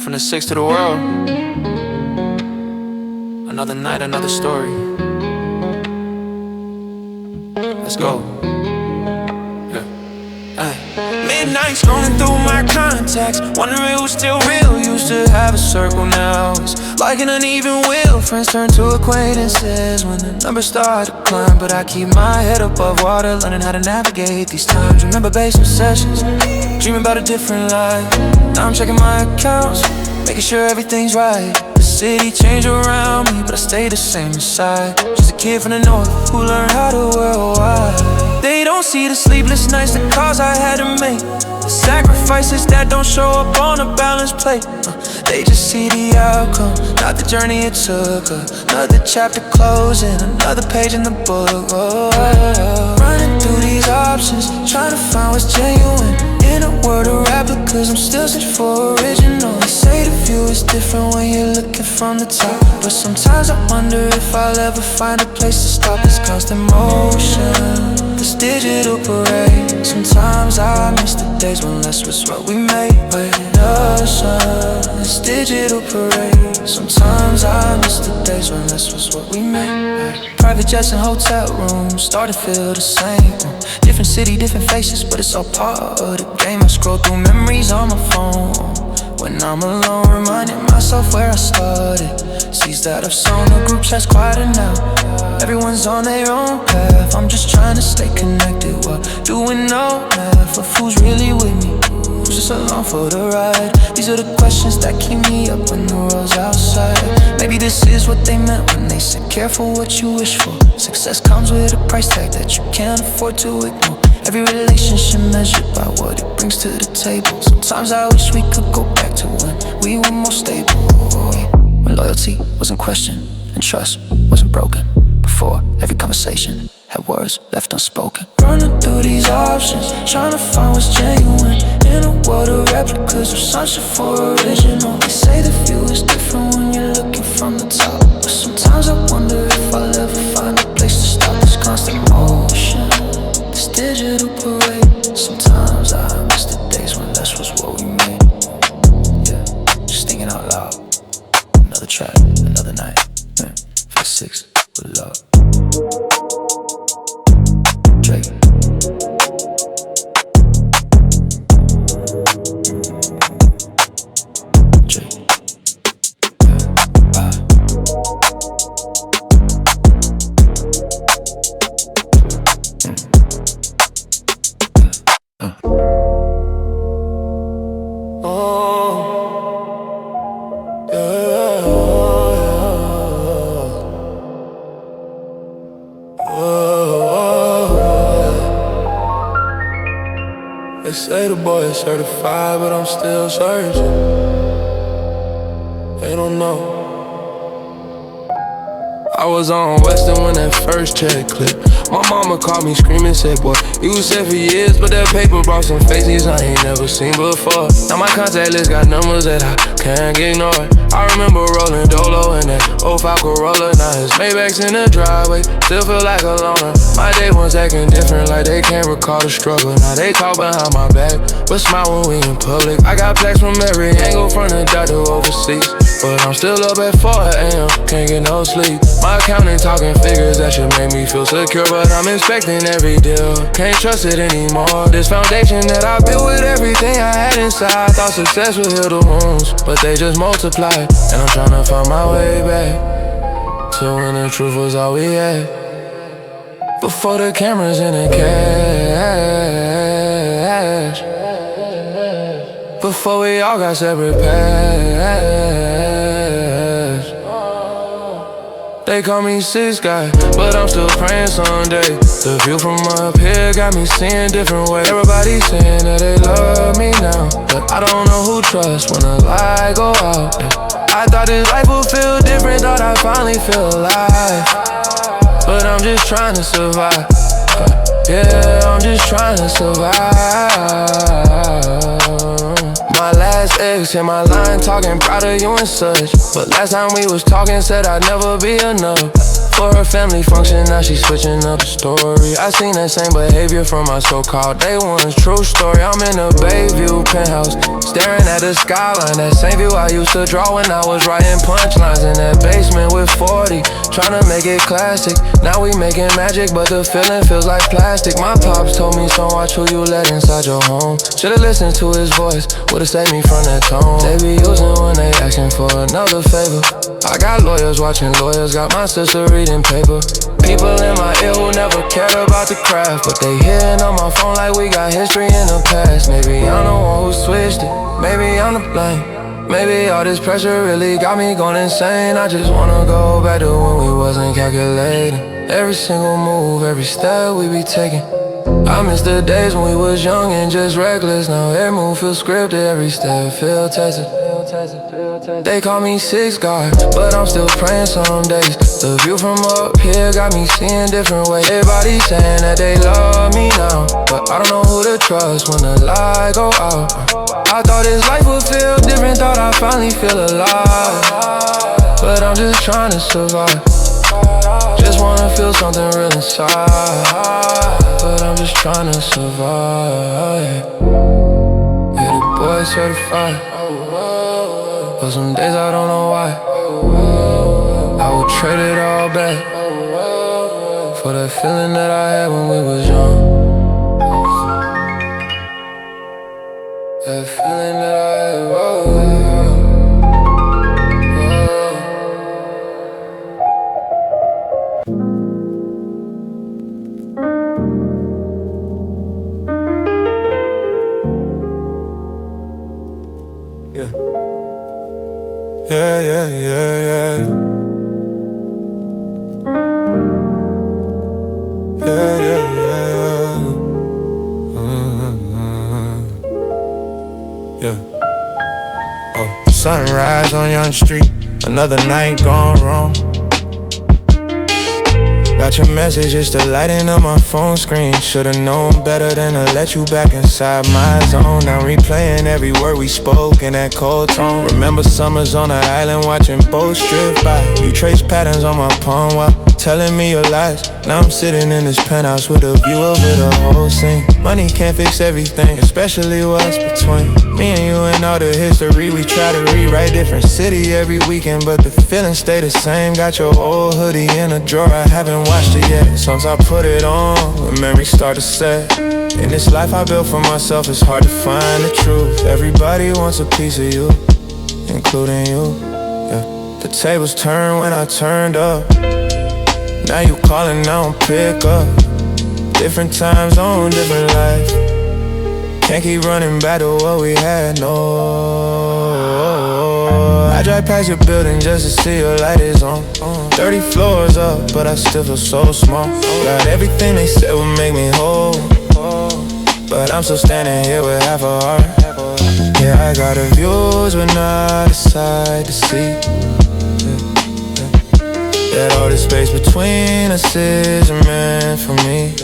From the 6 to the world. Another night, another story. Let's go. Midnight scrolling through my contacts, wondering who's still real. Used to have a circle, now it's like an uneven wheel. Friends turn to acquaintances when the numbers start to climb. But I keep my head above water, learning how to navigate these times. Remember basement sessions, dreaming about a different life. Now I'm checking my accounts, making sure everything's right. The city changed around me, but I stay the same inside. Just a kid from the north who learned how to worldwide. They don't see the sleepless nights, the calls I had to make, the sacrifices that don't show up on a balanced plate. They just see the outcome, not the journey it took. Another chapter closing, another page in the book. Running through these options, trying to find what's genuine. In a world of replicas, I'm still searching for original. They say the view is different when you're looking from the top, but sometimes I wonder if I'll ever find a place to stop this constant motion, this digital parade. Sometimes I miss the days when less was what we made. With the sun, this digital parade. Sometimes I miss the days when less was what we made. Private jets and hotel rooms start to feel the same. Different city, different faces, but it's all part of the game. I scroll through memories on my phone when I'm alone, reminding myself where I started. Sees that I've sown the group chat's quieter now. Everyone's on their own path. I'm just trying to stay connected while doing no math of who's really with me, who's just along for the ride. These are the questions that keep me up when the world's outside. Maybe this is what they meant when they said careful what you wish for. Success comes with a price tag that you can't afford to ignore. Every relationship measured by what it brings to the table. Sometimes I wish we could go back to when we were more stable, when loyalty wasn't questioned and trust wasn't broken. Before every conversation had words left unspoken. Running through these options, trying to find what's genuine. In a world of replicas, we're searching for original. They say the view is different when you're looking from the top, but sometimes I wonder if I'll ever find a place to stop this constant motion, this digital parade. Sometimes I miss the days when less was what we made. Yeah, just thinking out loud. Another track, another night. Yeah, 6 with love. Drake. They say the boy is certified, but I'm still searching. They don't know. I was on Western when that first check clipped. My mama called me screaming, said, boy, you was set for years, but that paper brought some faces I ain't never seen before. Now my contact list got numbers that I can't ignore. I remember rolling Dolo in that old Falco roller. Now his Maybach's in the driveway, still feel like a loner. My day ones acting different, like they can't recall the struggle. Now they talk behind my back, but smile when we in public. I got plaques from every angle, from the doctor overseas, but I'm still up at 4 a.m., can't get no sleep. My accountant talking figures that should make me feel secure, but I'm inspecting every deal, can't trust it anymore. This foundation that I built with everything I had inside, thought success would heal the wounds, but they just multiply. And I'm trying to find my way back to when the truth was all we had, before the cameras and the cash, before we all got separate paths. They call me Six Guy, but I'm still praying someday. The view from up here got me seeing different ways. Everybody saying that they love me now, but I don't know who trust when the light go out. I thought this life would feel different, thought I'd finally feel alive, but I'm just trying to survive. Yeah, I'm just trying to survive. My last ex hit my line talking proud of you and such, but last time we was talking said I'd never be enough. For her family function, now she switching up the story. I seen that same behavior from my so-called day ones. True story, I'm in a Bayview penthouse, staring at the skyline. That same view I used to draw when I was writing punchlines in that basement with 40, trying to make it classic. Now we making magic, but the feeling feels like plastic. My pops told me, son, watch who you let inside your home. Should've listened to his voice, would've saved me from that tone. They be using when they asking for another favor. I got lawyers watching lawyers, got my sister reading paper. People in my ear who never cared about the craft, but they hitting on my phone like we got history in the past. Maybe I'm the one who switched it, maybe I'm to blame. Maybe all this pressure really got me going insane. I just wanna go back to when we wasn't calculating every single move, every step we be taking. I miss the days when we was young and just reckless. Now every move feels scripted, every step feel tested. They call me six guard, but I'm still praying some days. The view from up here got me seeing different ways. Everybody saying that they love me now, but I don't know who to trust when the light go out. I thought this life would feel different, thought I finally feel alive, but I'm just trying to survive. Just wanna feel something real inside, but I'm just trying to survive. Yeah, the boy certified, but some days I don't know why. I would trade it all back for that feeling that I had when we was young. That feeling that I had, Yeah, yeah, yeah, yeah. Yeah, yeah, yeah. Yeah. Oh, sunrise on Young Street, another night gone wrong. Got your message, it's the lighting up my phone screen. Should've known better than to let you back inside my zone. Now replaying every word we spoke in that cold tone. Remember summers on the island watching boats drift by. You trace patterns on my palm while telling me your lies. Now I'm sitting in this penthouse with a view over the whole scene. Money can't fix everything, especially what's between me and you and all the history. We try to rewrite different city every weekend, but the feelings stay the same. Got your old hoodie in a drawer, I haven't washed it yet. Sometimes I put it on when memories start to set. In this life I built for myself, it's hard to find the truth. Everybody wants a piece of you, including you. Yeah. The tables turned when I turned up. Now you calling, I don't pick up. Different time zone, different life. Can't keep running back to what we had, no. I drive past your building just to see your light is on. 30 floors up, but I still feel so small. Got everything they said would make me whole, but I'm still standing here with half a heart. Yeah, I got the views, but not a sight to see. That all the space between us isn't meant for me.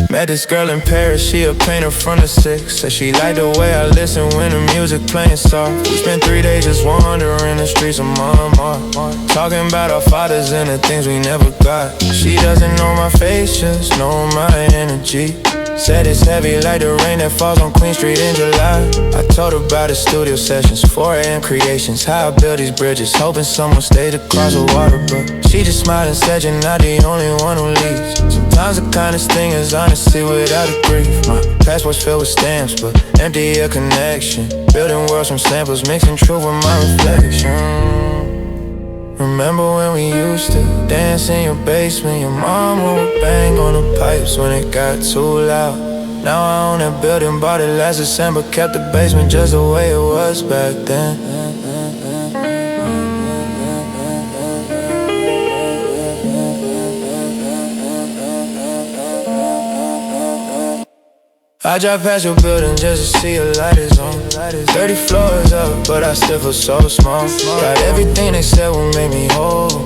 Met this girl in Paris, she a painter from the 6. Said she liked the way I listen when the music playing soft. We spent 3 days just wandering the streets of Myanmar, talking about our fathers and the things we never got. She doesn't know my face, just know my energy. Said it's heavy like the rain that falls on Queen Street in July. I told her about the studio sessions, 4 AM creations, how I build these bridges, hoping someone stayed across the water. But she just smiled and said you're not the only one who leaves. Sometimes the kindest thing is honesty without a grief. My passport's filled with stamps, but empty a connection. Building worlds from samples, mixing truth with my reflection. Remember when we used to dance in your basement? Your mom would bang on the pipes when it got too loud. Now I own that building, bought it last December, kept the basement just the way it was back then. I drive past your building just to see your light is on. 30 floors up, but I still feel so small. Got everything they said will make me whole,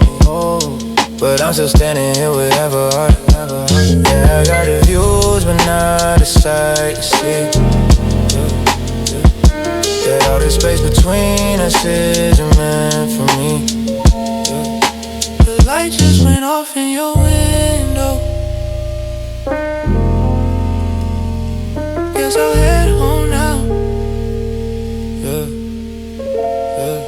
but I'm still standing here with half a heart. Yeah, I got the views, but not a sight to see. That all the space between us isn't meant for me. light just went off in your window. Guess I'll head home now. Yeah, yeah.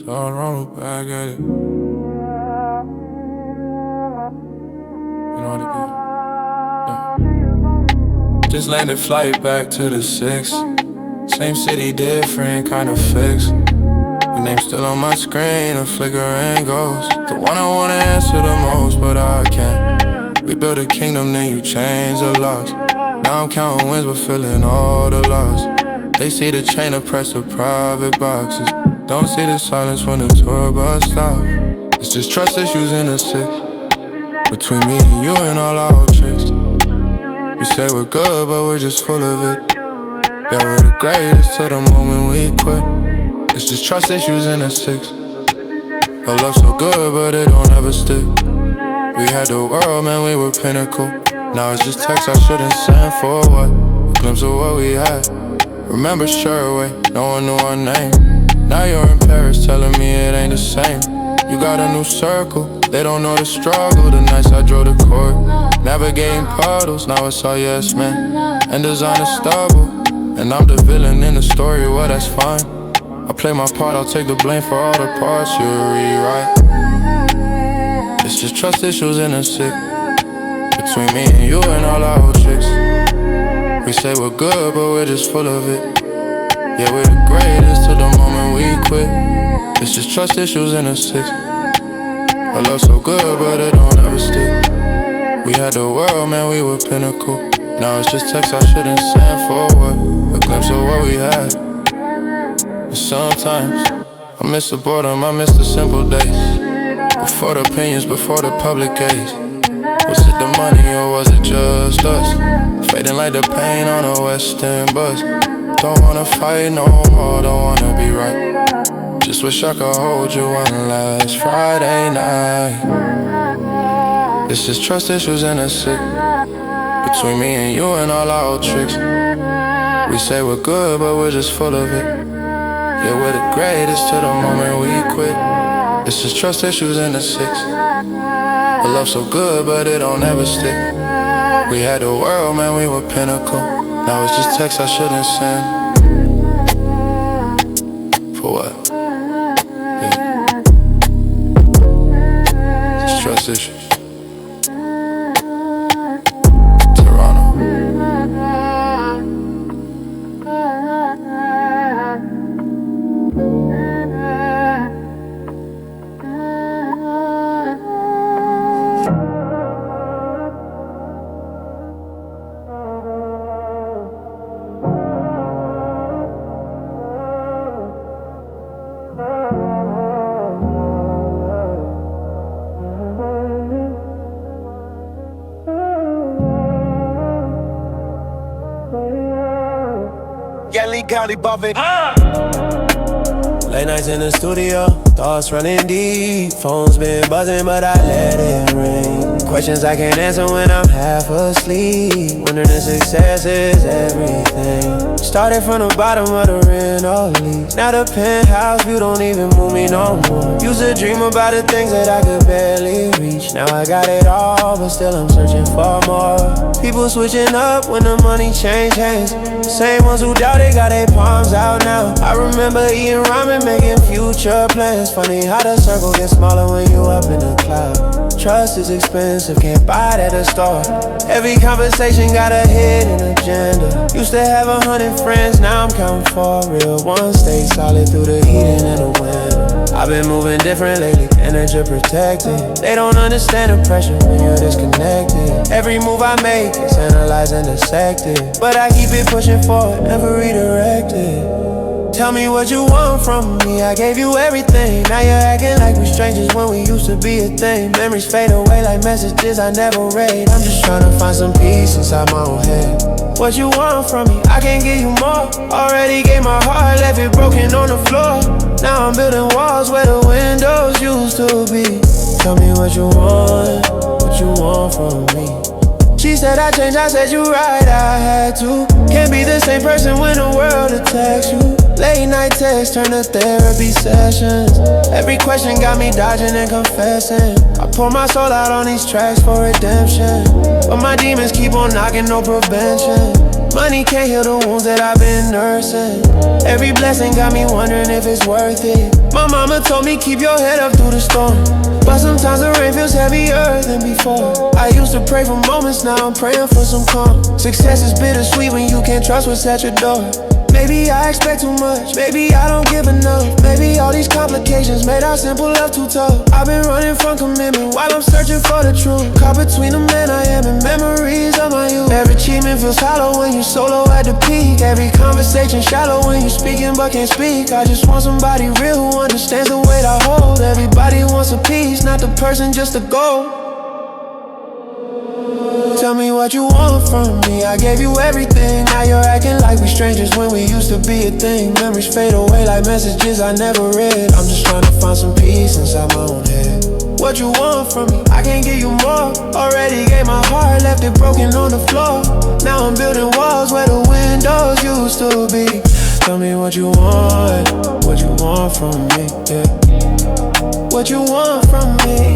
All wrong, back at it. You know what it is. Yeah. Just landed flight back to the 6. Same city, different kind of fix. Your name still on my screen, a flickering ghost. The one I wanna answer the most, but I can't. We built a kingdom, then you change the locks. Now I'm counting wins, but feeling all the loss. They see the chain of press the private boxes. Don't see the silence when the tour bus stops. It's just trust issues in the 6. Between me and you and all our tricks. We say we're good, but we're just full of it. Yeah, we're the greatest till the moment we quit. It's just trust issues in the 6. Our love so good, but it don't ever stick. We had the world, man, we were pinnacle. Now it's just text I shouldn't send for what? A glimpse of what we had. Remember Sherway, no one knew our name. Now you're in Paris telling me it ain't the same. You got a new circle, they don't know the struggle. The nights I drove to court, navigating puddles. Now it's all yes man, and designer stubble. And I'm the villain in the story, well that's fine. I play my part, I'll take the blame for all the parts you rewrite. It's just trust issues in the 6. Between me and you and all our old tricks. We say we're good, but we're just full of it. Yeah, we're the greatest till the moment we quit. It's just trust issues in the 6. Our love so good, but it don't ever stick. We had the world, man, we were pinnacle. Now it's just text I shouldn't send for what? A glimpse of what we had. And sometimes I miss the boredom, I miss the simple days. Before the opinions, before the public gaze. Was it the money or was it just us? Fading like the pain on a western bus. Don't wanna fight no more, don't wanna be right. Just wish I could hold you one last Friday night. It's just trust issues in the 6. Between me and you and all our old tricks. We say we're good, but we're just full of it. Yeah, we're the greatest till the moment we quit. It's just trust issues in the 6. A love so good, but it don't ever stick. We had the world, man, we were pinnacle. Now it's just text I shouldn't send. For what? Yeah. Just trust issues. County Buffett. Late nights in the studio, thoughts running deep. Phone's been buzzing, but I let it ring. Questions I can't answer when I'm half asleep. Wondering if success is everything. Started from the bottom of the rental league. Now the penthouse view don't even move me no more. Used to dream about the things that I could barely reach. Now I got it all, but still I'm searching for more. People switching up when the money change hands. Same ones who doubted got their palms out now. I remember eating ramen, making future plans. Funny how the circle gets smaller when you up in the cloud. Trust is expensive, can't buy it at the store. Every conversation got a hidden agenda. Used to have 100 friends, now I'm counting 4 real ones. Stay solid through the heat and the winter. I've been moving different lately, energy protected. They don't understand the pressure when you're disconnected. Every move I make is analyzed and dissected, but I keep it pushing forward, never redirected. Tell me what you want from me, I gave you everything. Now you're acting like we're strangers when we used to be a thing. Memories fade away like messages I never read. I'm just trying to find some peace inside my own head. what you want from me? I can't give you more. Already gave my heart, left it broken on the floor. Now I'm building walls where the windows used to be. Tell me what you want from me. She said I changed, I said you right, I had to. Can't be the same person when the world attacks you. Late night texts turn to therapy sessions. Every question got me dodging and confessing. I pour my soul out on these tracks for redemption, but my demons keep on knocking, no prevention. Money can't heal the wounds that I've been nursing. Every blessing got me wondering if it's worth it. My mama told me keep your head up through the storm, but sometimes the rain feels heavier than before. I used to pray for moments, now I'm praying for some calm. Success is bittersweet when you can't trust what's at your door. Maybe I expect too much, maybe I don't give enough. Maybe all these complications made our simple love too tough. I've been running from commitment while I'm searching for the truth. Caught between the man I am and memories of my youth. Every achievement feels hollow when you solo at the peak. Every conversation shallow when you speaking but can't speak. I just want somebody real who understands the weight I hold. Everybody wants a piece, not the person, just the goal. Tell me what you want from me. I gave you everything, now you're acting like we strangers when we used to be a thing. Memories fade away like messages I never read. I'm just trying to find some peace inside my own head. What you want from me? I can't give you more. Already gave my heart, left it broken on the floor. Now I'm building walls where the windows used to be. Tell me what you want from me, yeah. What you want from me?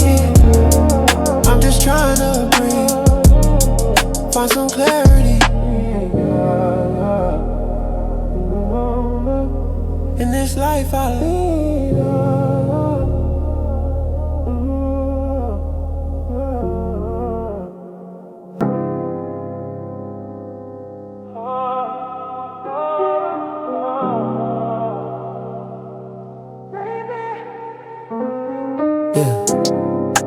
I'm just trying to breathe, find some clarity in this life I lead.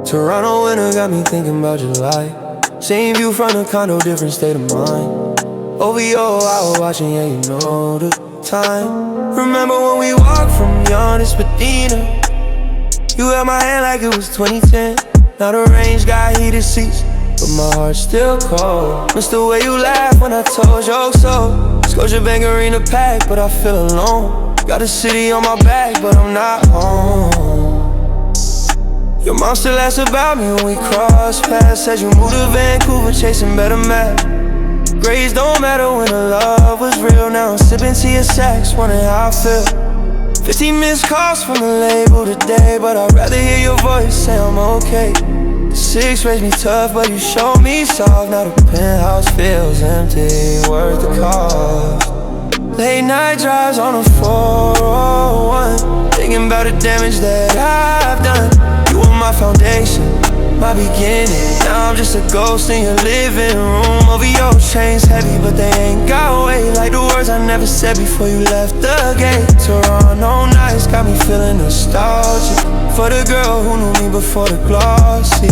Toronto winter got me thinking about July. Same view from the condo, different state of mind. OVO, I was watching, yeah, you know the time. Remember when we walked from Yon to Spadina? You held my hand like it was 2010. Now the range got heated seats, but my heart's still cold. Miss the way you laughed when I told you so. Scotiabank Arena packed, but I feel alone. Got a city on my back, but I'm not home. Your mom still asks about me when we cross paths. Said you moved to Vancouver chasing better math. Grades don't matter when the love was real. Now I'm sipping to your sax, wondering how I feel. 15 missed calls from the label today, but I'd rather hear your voice say I'm okay. The 6 raised me tough, but you showed me soft. Now the penthouse feels empty, worth the cost. Late night drives on the 401, thinking about the damage that I've done. You were my foundation, my beginning. Now I'm just a ghost in your living room. OVO chains heavy, but they ain't got weight. Like the words I never said before you left the gate. Toronto nights got me feeling nostalgic for the girl who knew me before the glossy.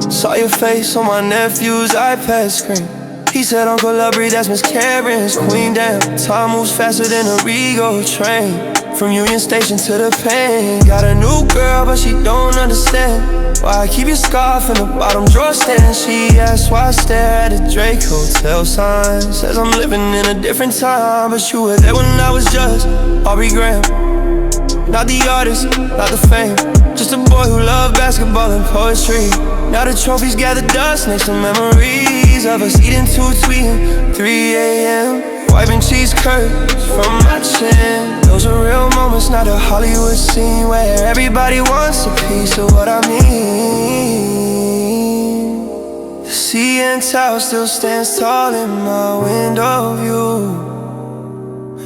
Saw your face on my nephew's iPad screen. He said, Uncle Aubrey, that's Miss Karen's queen. Damn, time moves faster than a Rego train. From Union Station to the pain. Got a new girl, but she don't understand why I keep your scarf in the bottom drawer stand. She asks why I stare at the Drake Hotel sign. Says I'm living in a different time, but you were there when I was just Aubrey Graham. Not the artist, not the fame, just a boy who loved basketball and poetry. Now the trophies gather dust next to memories of us eating too tweeting 3 a.m. Wiping cheese curds from my chin. Those are real moments, not a Hollywood scene where everybody wants a piece of what I mean. The CN Tower still stands tall in my window view.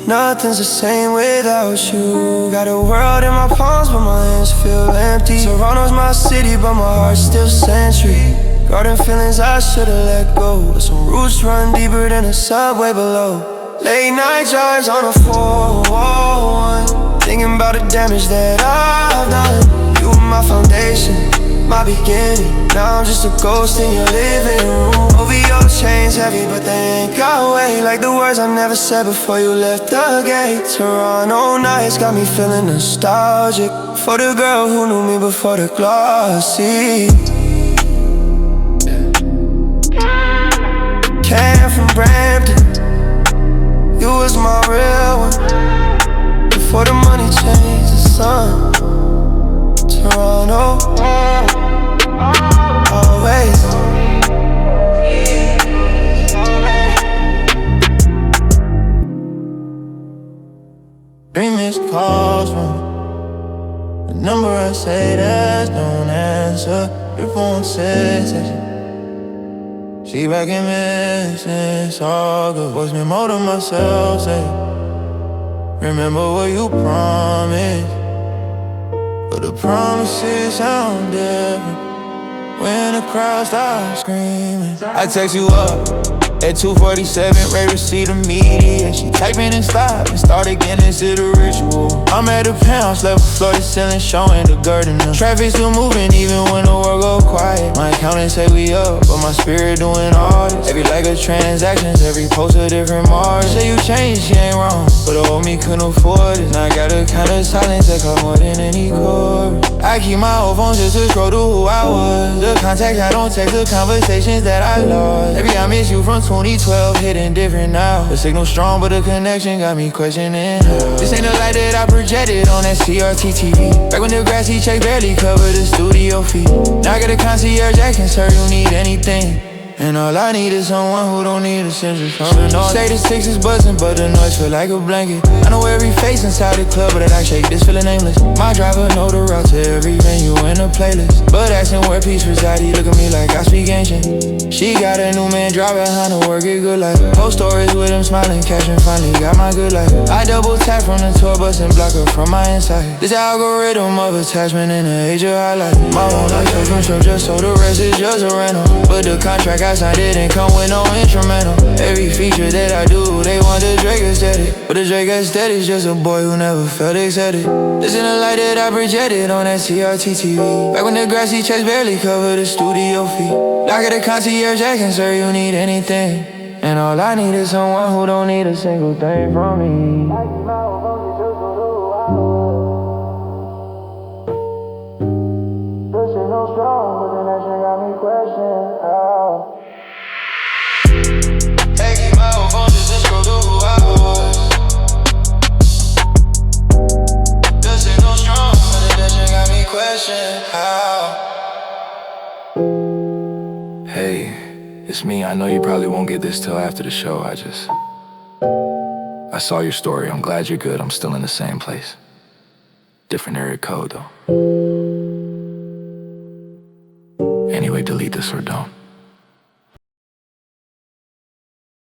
Nothing's the same without you. Got a world in my palms, but my hands feel empty. Toronto's my city, but my heart's still Century. Garden feelings I should've let go, but some roots run deeper than the subway below. Late night drives on a 401, thinking about the damage that I've done. You were my foundation, my beginning. Now I'm just a ghost in your living room. OVO chains heavy, but they ain't got weight. Like the words I never said before you left the gate. Toronto nights got me feeling nostalgic for the girl who knew me before the glossy. Came from Brampton, Your phone says that she back in missing, it's all good. Voice me more to myself, say, remember what you promised. But the promises sound different when the crowd starts screaming. I text you up at 2:47, ready to see the media. She typing and stop and start again, into the ritual. I'm at the pounds level, floor to ceiling, showing the garden. Traffic still moving even when the world go quiet. My accountant say we up, but my spirit doing all this. Every leg of transactions, every post a different margin. Say you changed, she ain't wrong, but the old me couldn't afford it. Now I got a kind of silence that cost more than any chorus. I keep my old phone just to scroll to who I was. The contacts I don't text, the conversations that I lost. Every I miss you from 2012, hitting different now. The signal strong, but the connection got me questioning how. This ain't the light that I projected on that CRT TV. Back when the grassy check barely covered the studio fee. Now I got a concierge that can serve you need anything. And all I need is someone who don't need a central phone. Say the 6 is buzzing, but the noise feel like a blanket. I know every face inside the club, but I shake this feeling nameless. My driver know the route to every venue in the playlist. But asking where peace reside, he look at me like I speak ancient. She got a new man drive behind her, work it good life. Post stories with him smiling, cashing, finally got my good life. I double tap from the tour bus and block her from my inside. This algorithm of attachment in the age of highlight. My own life show from show just so the rest is just a rental. But the contract I signed didn't come with no instrumental. Every feature that I do, they want the Drake aesthetic. But the Drake aesthetic's just a boy who never felt accepted. This ain't the light that I projected on that CRT TV. Back when the grassy checks barely covered the studio fee. Like at a concierge that can serve you need anything. And all I need is someone who don't need a single thing from me. This ain't no strong, but then that shit got me questioning how. Hey, it's me. I know you probably won't get this till after the show. I saw your story. I'm glad you're good. I'm still in the same place. Different area code though. Anyway, delete this or don't.